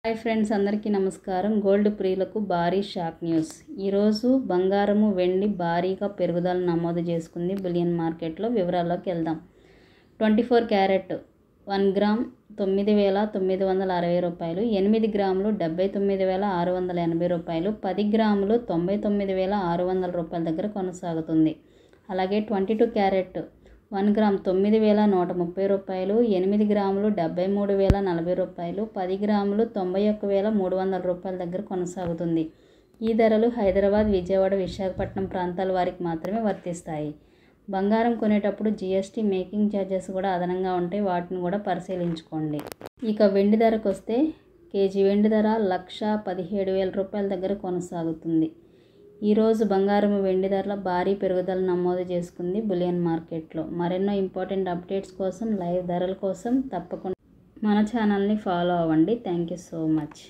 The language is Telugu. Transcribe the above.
హాయ్ ఫ్రెండ్స్, అందరికీ నమస్కారం. గోల్డ్ ప్రియులకు భారీ షాక్ న్యూస్. ఈరోజు బంగారము వెండి భారీగా పెరుగుదల నమోదు చేసుకుంది బులియన్ మార్కెట్లో. వివరాల్లోకి వెళ్దాం. 24 క్యారెట్ 1 గ్రామ్ 9,960 రూపాయలు, 8 గ్రాములు 79,680 రూపాయలు, 10 గ్రాములు 99,600 రూపాయల దగ్గర కొనసాగుతుంది. అలాగే 22 క్యారెట్ 1 గ్రామ్ 9,130 రూపాయలు, 8 గ్రాములు 73,040 రూపాయలు, 10 గ్రాములు 91,300 రూపాయల దగ్గర కొనసాగుతుంది. ఈ ధరలు హైదరాబాద్, విజయవాడ, విశాఖపట్నం ప్రాంతాల వారికి మాత్రమే వర్తిస్తాయి. బంగారం కొనేటప్పుడు జీఎస్టీ, మేకింగ్ ఛార్జెస్ కూడా అదనంగా ఉంటాయి. వాటిని కూడా పరిశీలించుకోండి. ఇక వెండి ధరకు వస్తే కేజీ వెండి ధర 1,17,000 రూపాయల దగ్గర కొనసాగుతుంది. ఈరోజు బంగారం వెండి ధరల భారీ పెరుగుదల నమోదు చేసుకుంది బులియన్ మార్కెట్లో. మరెన్నో ఇంపార్టెంట్ అప్డేట్స్ కోసం, లైవ్ ధరల కోసం తప్పకుండా మన ఛానల్ని ఫాలో అవ్వండి. Thank you so much.